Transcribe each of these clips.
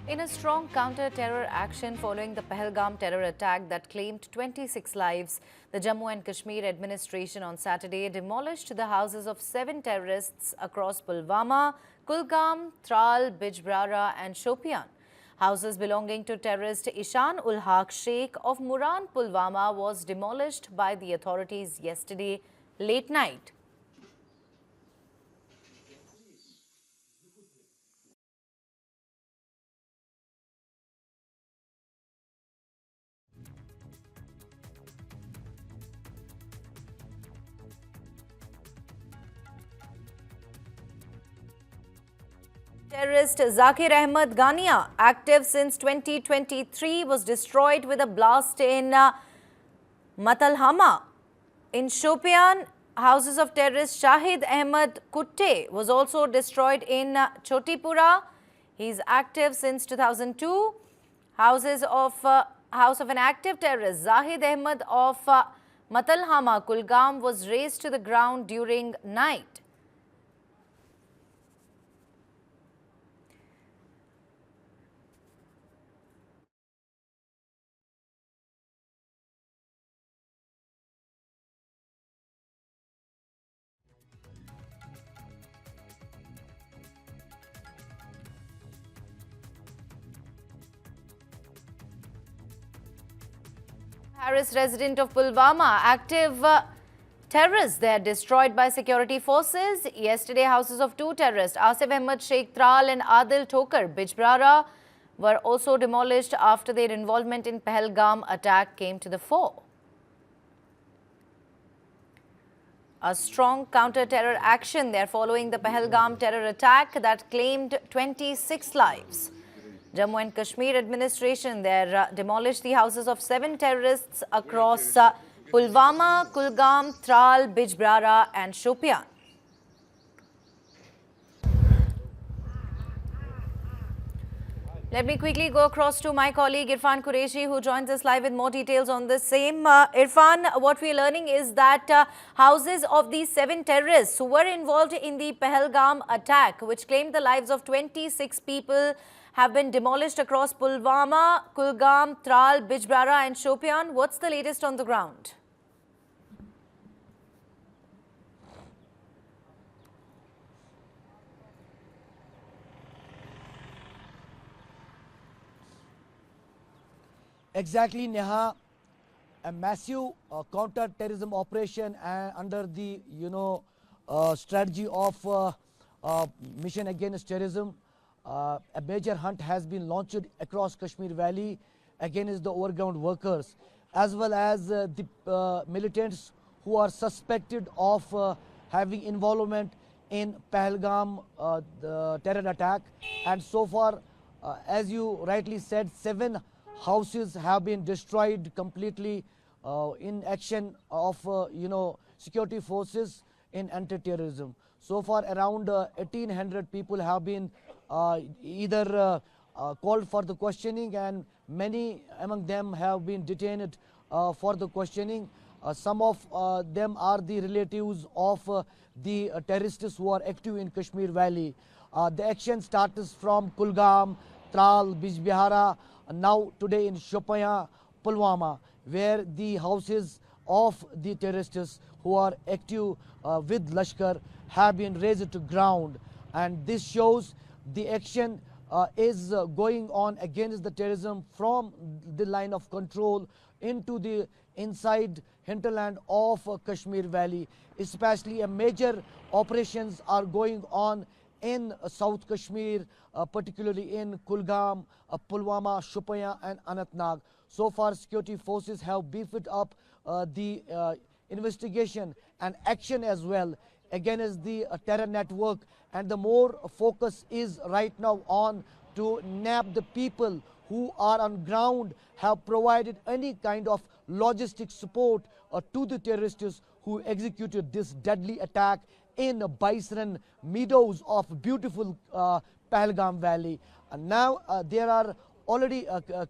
In a strong counter-terror action following the Pahalgam terror attack that claimed 26 lives, the Jammu and Kashmir administration on Saturday demolished the houses of 7 terrorists across Pulwama, Kulgam, Tral, Bijbehara and Shopian. Houses belonging to terrorist Ehsan Ul Haq Sheikh of Muran, Pulwama was demolished by the authorities yesterday late night. Terrorist Zakir Ahmad Gania, active since 2023, was destroyed with a blast in Matalhama. In Shopian, houses of terrorist Shahid Ahmad Kutay was also destroyed in Chotipura. He is active since 2002. House of an active terrorist Zahid Ahmed of Matalhama, Kulgam, was razed to the ground during night. Harris resident of Pulwama, active terrorists there destroyed by security forces. Yesterday, houses of 2 terrorists, Asif Ahmad Sheikh, Tral and Adil Thoker, Bijbehara, were also demolished after their involvement in Pahalgam attack came to the fore. A strong counter-terror action there following the Pahalgam terror attack that claimed 26 lives. Jammu and Kashmir administration there demolished the houses of 7 terrorists across Pulwama, Kulgam, Tral, Bijbehara and Shopian. Let me quickly go across to my colleague Irfan Qureshi, who joins us live with more details on the same. Irfan, what we are learning is that houses of these 7 terrorists who were involved in the Pahalgam attack, which claimed the lives of 26 people, have been demolished across Pulwama, Kulgam, Tral, Bijbehara and Shopian. What's the latest on the ground? Exactly, Neha. A massive counter-terrorism operation under the strategy of mission against terrorism. A major hunt has been launched across Kashmir Valley against the overground workers as well as the militants who are suspected of having involvement in Pahalgam the terror attack. And so far, as you rightly said, 7 houses have been destroyed completely in action of security forces in anti-terrorism. So far, around 1,800 people have been either called for the questioning, and many among them have been detained for the questioning. Some of them are the relatives of the terrorists who are active in Kashmir Valley. The action starts from Kulgam, Tral, Bijbehara, now today in Shopian, Pulwama, where the houses of the terrorists who are active with Lashkar have been razed to ground. And this shows the action is going on against the terrorism from the line of control into the inside hinterland of Kashmir Valley. Especially major operations are going on in South Kashmir, particularly in Kulgam, Pulwama, Shopian and Anantnag. So far, security forces have beefed up the investigation and action as well against the terror network, and the more focus is right now on to nab the people who are on ground, have provided any kind of logistic support to the terrorists who executed this deadly attack in Bison meadows of beautiful Pahalgam Valley. And now there are already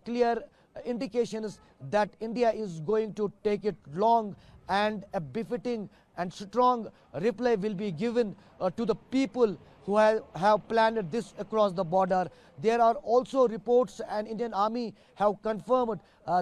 clear indications that India is going to take it long, and a befitting and strong reply will be given to the people who have planned this across the border. There are also reports, and Indian Army have confirmed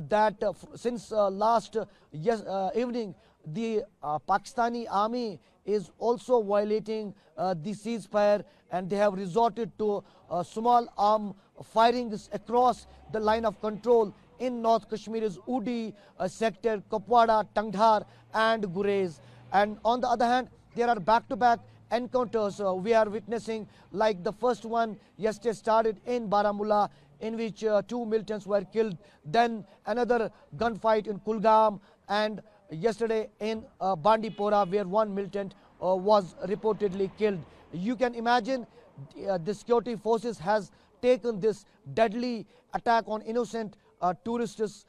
that since last evening, the Pakistani Army is also violating the ceasefire, and they have resorted to small arm firings across the line of control in North Kashmir's Udi sector, Kupwara, Tangdhar and Gurez. And on the other hand, there are back-to-back encounters we are witnessing, like the first one yesterday started in Baramulla, in which 2 militants were killed. Then another gunfight in Kulgam, and yesterday in Bandipora, where 1 militant was reportedly killed. You can imagine the security forces has taken this deadly attack on innocent tourists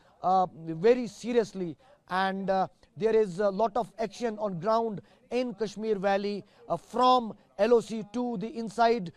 very seriously, and there is a lot of action on ground in Kashmir Valley from LOC to the inside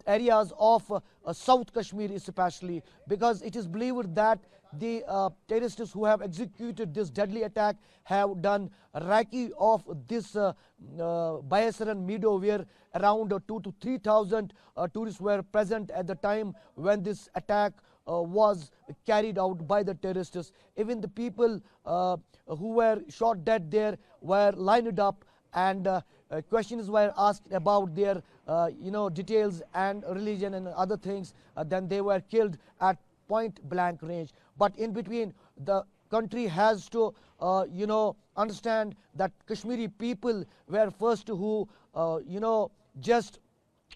areas of South Kashmir especially, because it is believed that the terrorists who have executed this deadly attack have done recce of this Bayasaran meadow, where around 2,000 to 3,000 tourists were present at the time when this attack was carried out by the terrorists. Even the people who were shot dead there were lined up, and questions were asked about their details and religion and other things. Then they were killed at point blank range. But in between, the country has to understand that Kashmiri people were first who just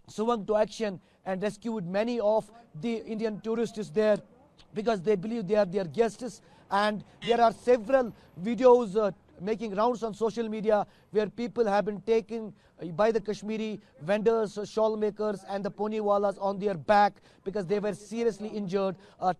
swung to action and rescued many of the Indian tourists there, because they believe they are their guests. And there are several videos making rounds on social media where people have been taken by the Kashmiri vendors, shawl makers and the poniwalas on their back, because they were seriously injured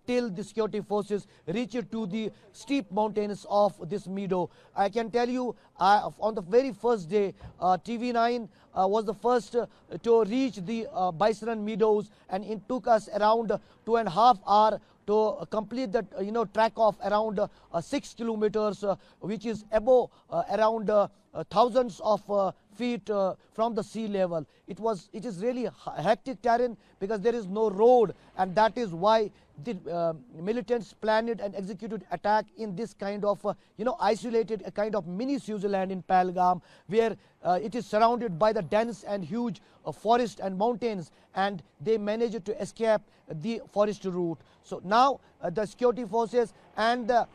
till the security forces reached to the steep mountains of this meadow. I can tell you, on the very first day, TV9 was the first to reach the Baisaran meadows, and it took us around 2.5 hours to complete that track of around 6 kilometers, which is above around thousands of feet from the sea level. It is really hectic terrain, because there is no road, and that is why the militants planned and executed attack in this kind of isolated, a kind of mini Switzerland in Pahalgam, where it is surrounded by the dense and huge forest and mountains, and they managed to escape the forest route. So now the security forces and the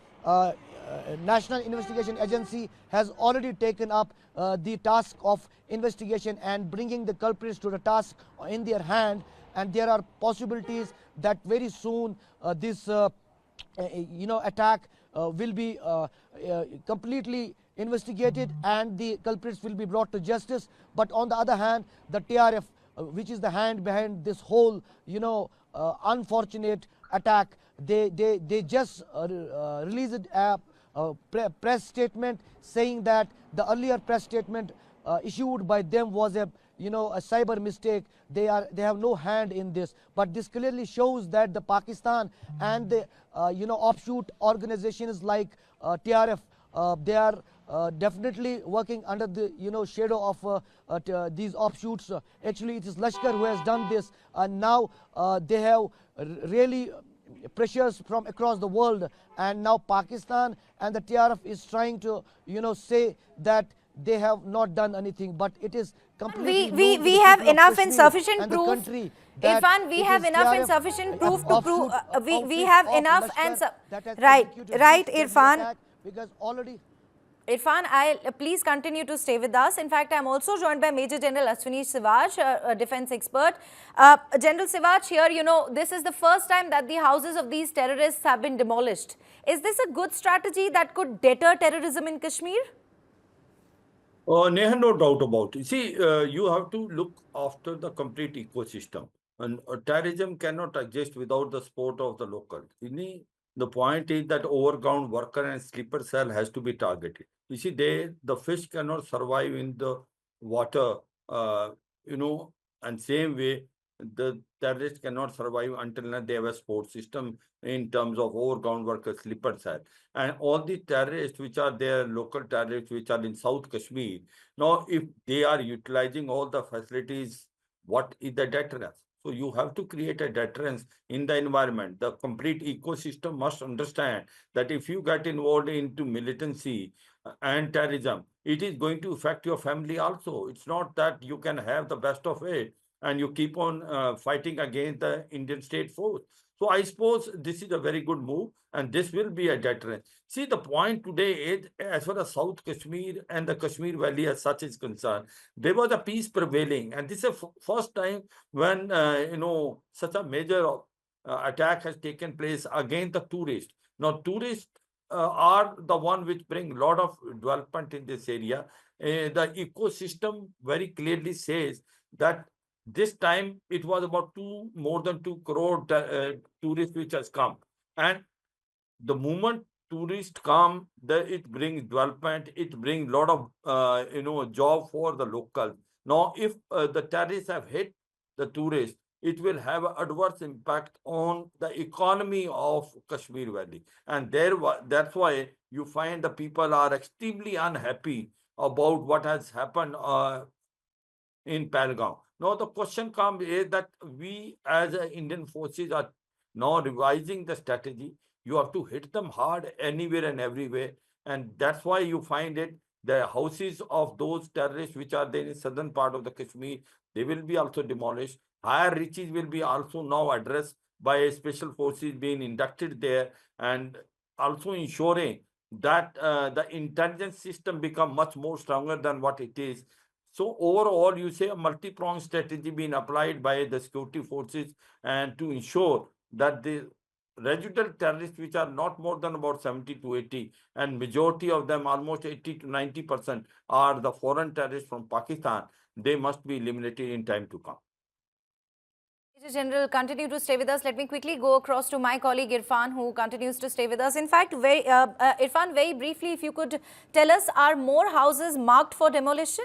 National Investigation Agency has already taken up the task of investigation and bringing the culprits to the task in their hand, and there are possibilities that very soon this attack will be completely investigated and the culprits will be brought to justice. But on the other hand, the TRF, which is the hand behind this whole unfortunate attack, they just released a press statement saying that the earlier press statement issued by them was a cyber mistake. They have no hand in this. But this clearly shows that the Pakistan and the offshoot organizations like TRF, they are definitely working under the shadow of these offshoots. Actually, it is Lashkar who has done this, and now they have really pressures from across the world, and now Pakistan and the TRF is trying to say that they have not done anything, but it is completely we have enough and sufficient proof. Irfan, we have enough and sufficient proof to prove. We have enough and right, Irfan. Because already. Irfan, please continue to stay with us. In fact, I'm also joined by Major General Ashwini Sivaj, a defense expert. General Sivaj, here, this is the first time that the houses of these terrorists have been demolished. Is this a good strategy that could deter terrorism in Kashmir? Neha, no doubt about it. See, you have to look after the complete ecosystem. And terrorism cannot exist without the support of the local. The point is that overground worker and sleeper cell has to be targeted. You see, the fish cannot survive in the water, and same way, the terrorists cannot survive until they have a support system in terms of overground worker, sleeper cell. And all the terrorists which are there, local terrorists which are in South Kashmir, now if they are utilizing all the facilities what is the deterrence. So you have to create a deterrence in the environment. The complete ecosystem must understand that if you get involved into militancy and terrorism, it is going to affect your family also. It's not that you can have the best of it and you keep on fighting against the Indian state force. So I suppose this is a very good move and this will be a deterrent. See, the point today is, as far as South Kashmir and the Kashmir Valley as such is concerned, there was a peace prevailing. And this is the first time when, such a major attack has taken place against the tourists. Now, tourists are the one which bring a lot of development in this area. The ecosystem very clearly says that this time it was about more than 2 crore tourists which has come. And the moment tourists come, it brings development, it brings a lot of job for the locals. Now, if the terrorists have hit the tourists, it will have an adverse impact on the economy of Kashmir Valley. And that's why you find the people are extremely unhappy about what has happened in Pahalgam. Now, the question comes is that we as Indian forces are now revising the strategy. You have to hit them hard anywhere and everywhere. And that's why you find it, the houses of those terrorists which are there in southern part of the Kashmir, they will be also demolished. Higher reaches will be also now addressed by special forces being inducted there, and also ensuring that the intelligence system become much more stronger than what it is. So overall, you say a multi-pronged strategy being applied by the security forces and to ensure that the residual terrorists, which are not more than about 70 to 80, and majority of them, almost 80 to 90%, are the foreign terrorists from Pakistan, they must be eliminated in time to come. Major General, continue to stay with us. Let me quickly go across to my colleague Irfan, who continues to stay with us. In fact, Irfan, very briefly, if you could tell us, are more houses marked for demolition?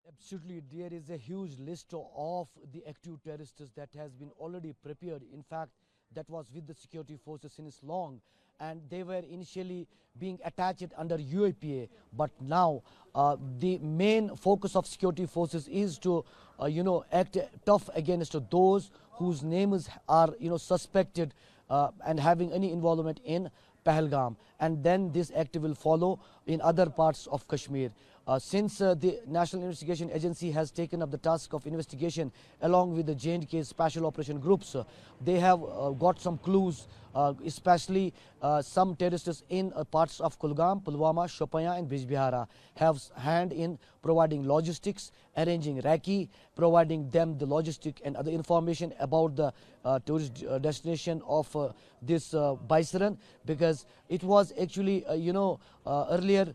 Absolutely, there is a huge list of the active terrorists that has been already prepared. In fact, that was with the security forces since long, and they were initially being attached under UAPA. But now the main focus of security forces is to, act tough against those whose names are, suspected and having any involvement in Pahalgam, and then this act will follow in other parts of Kashmir. Since the National Investigation Agency has taken up the task of investigation along with the J&K Special Operation Groups, they have got some clues, especially some terrorists in parts of Kulgam, Pulwama, Shopian and Bijbehara have hand in providing logistics, arranging recce, providing them the logistic and other information about the tourist destination of this Baisaran, because it was actually, earlier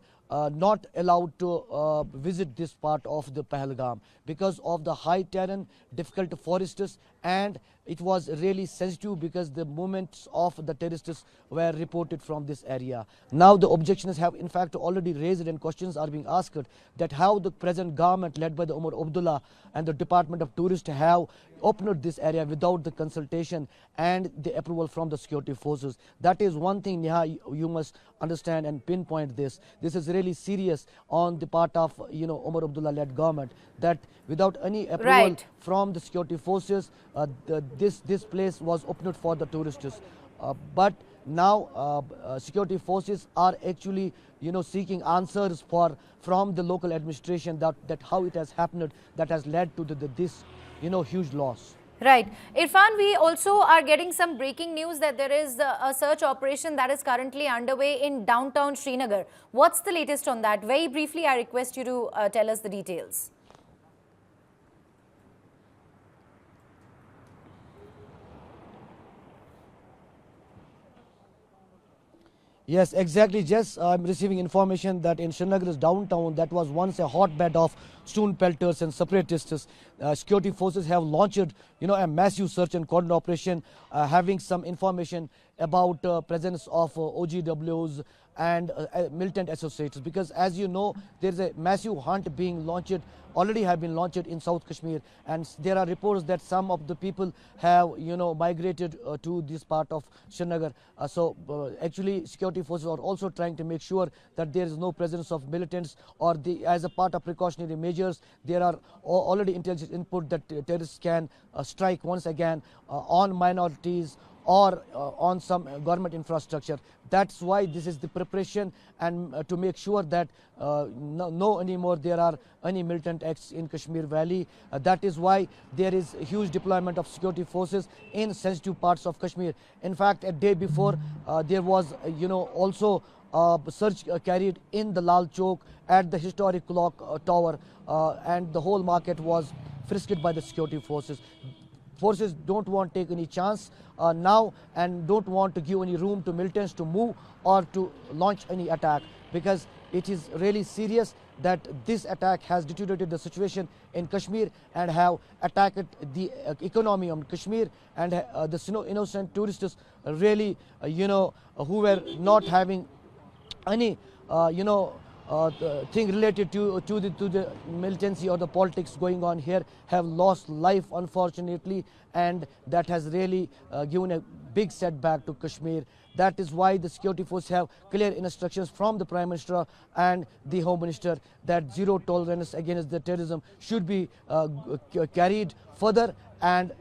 not allowed to visit this part of the Pahalgam because of the high terrain, difficult forests, and it was really sensitive because the movements of the terrorists were reported from this area. Now the objections have in fact already raised and questions are being asked that how the present government led by the Umar Abdullah and the Department of Tourist have opened this area without the consultation and the approval from the security forces. That is one thing, Neha, you must understand and pinpoint this. This is really serious on the part of Umar Abdullah led government, that without any approval from the security forces, this place was opened for the tourists. But now security forces are actually seeking answers from the local administration that how it has happened, that has led to this huge loss. Right. Irfan, we also are getting some breaking news that there is a search operation that is currently underway in downtown Srinagar. What's the latest on that? Very briefly, I request you to tell us the details. Yes, exactly. Just I'm receiving information that in Srinagar's downtown, that was once a hotbed of stone pelters and separatists. Security forces have launched, a massive search and cordon operation, having some information about presence of OGWs and militant associates, because as you know, there is a massive hunt being launched, already have been launched in South Kashmir, and there are reports that some of the people have migrated to this part of Srinagar. Actually security forces are also trying to make sure that there is no presence of militants, or as a part of precautionary measures, there are already intelligence input that terrorists can strike once again on minorities or on some government infrastructure. That's why this is the preparation, and to make sure that no anymore there are any militant acts in Kashmir Valley. That is why there is a huge deployment of security forces in sensitive parts of Kashmir. In fact, a day before there was also search carried in the Lal Chowk at the historic clock tower, and the whole market was frisked by the security forces. Forces don't want to take any chance now, and don't want to give any room to militants to move or to launch any attack, because it is really serious that this attack has deteriorated the situation in Kashmir and have attacked the economy of Kashmir, and the innocent tourists really who were not having any thing related to the militancy or the politics going on here, have lost life unfortunately, and that has really given a big setback to Kashmir. That is why the security forces have clear instructions from the Prime Minister and the Home Minister that zero tolerance against the terrorism should be carried further, and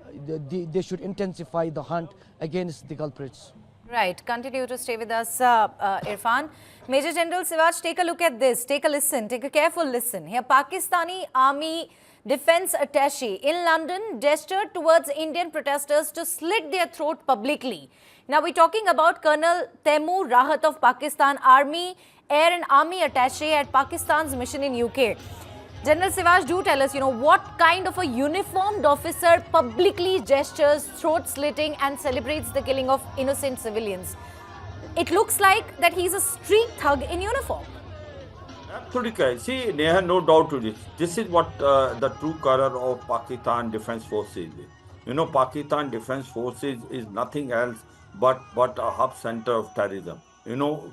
they should intensify the hunt against the culprits. Right. Continue to stay with us, Irfan. Major General Siraj, take a look at this. Take a listen. Take a careful listen. Here, Pakistani Army Defense Attache in London gestured towards Indian protesters to slit their throat publicly. Now, we're talking about Colonel Taimur Rahat of Pakistan Army Air and Army Attache at Pakistan's mission in UK. General Siraj, do tell us, what kind of a uniformed officer publicly gestures throat slitting and celebrates the killing of innocent civilians? It looks like that he's a street thug in uniform. Absolutely. See, Neha, no doubt to this. This is what the true color of Pakistan Defense Forces is. Pakistan Defense Forces is nothing else but a hub center of terrorism.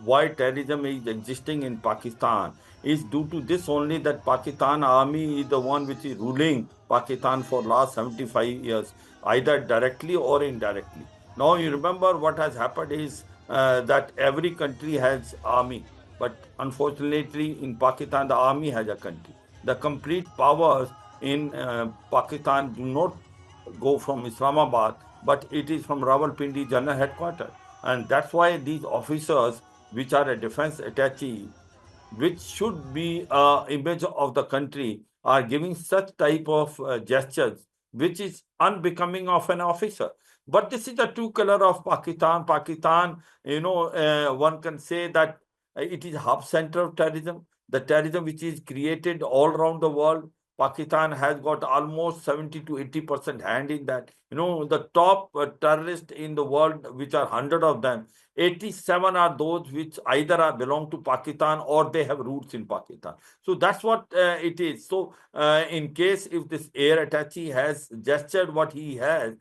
Why terrorism is existing in Pakistan is due to this only, that Pakistan Army is the one which is ruling Pakistan for last 75 years, either directly or indirectly. Now you remember what has happened is that every country has army, but unfortunately in Pakistan the army has a country. The complete powers in Pakistan do not go from Islamabad, but it is from Rawalpindi General Headquarters. And that's why these officers, which are a defense attache, which should be an image of the country, are giving such type of gestures, which is unbecoming of an officer. But this is the true color of Pakistan. Pakistan, one can say that it is hub center of terrorism. The terrorism which is created all around the world, Pakistan has got almost 70 to 80% hand in that. The top terrorists in the world, which are 100 of them, 87 are those which either belong to Pakistan or they have roots in Pakistan. So that's what it is. So in case if this air attache has gestured what he has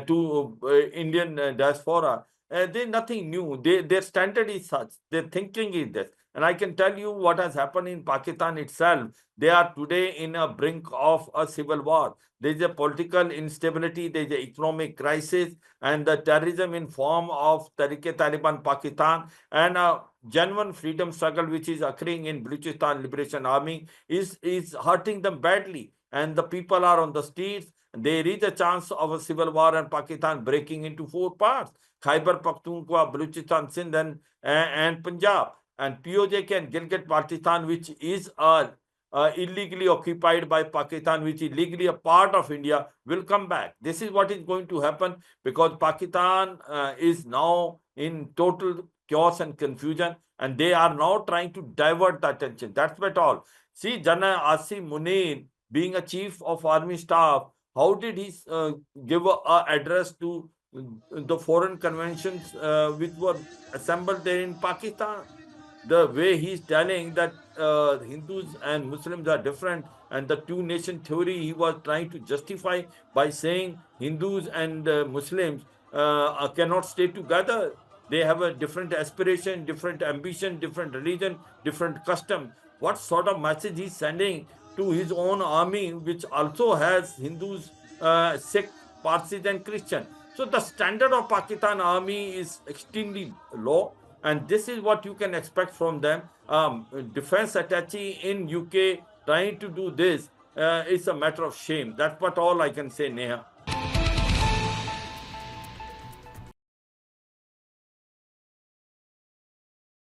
to Indian diaspora, there's nothing new. Their standard is such. Their thinking is this. And I can tell you what has happened in Pakistan itself. They are today in a brink of a civil war. There is a political instability, there is an economic crisis, and the terrorism in form of Taliban Pakistan and a genuine freedom struggle which is occurring in Balochistan Liberation Army is hurting them badly. And the people are on the streets. There is a chance of a civil war and Pakistan breaking into four parts: Khyber Pakhtunkhwa, Balochistan, Sindh, and Punjab. And POJ and Gilgit-Baltistan, which is illegally occupied by Pakistan, which is legally a part of India, will come back. This is what is going to happen, because Pakistan is now in total chaos and confusion, and they are now trying to divert the attention. That's what all. See, General Asif Munir, being a chief of army staff, how did he give an address to the foreign conventions which were assembled there in Pakistan? The way he's telling that Hindus and Muslims are different, and the two-nation theory he was trying to justify by saying Hindus and Muslims cannot stay together. They have a different aspiration, different ambition, different religion, different custom. What sort of message he's sending to his own army, which also has Hindus, Sikh, Parsis, and Christian? So the standard of Pakistan army is extremely low, and this is what you can expect from them. Defense attache in UK trying to do this is a matter of shame. That's what all I can say, Neha.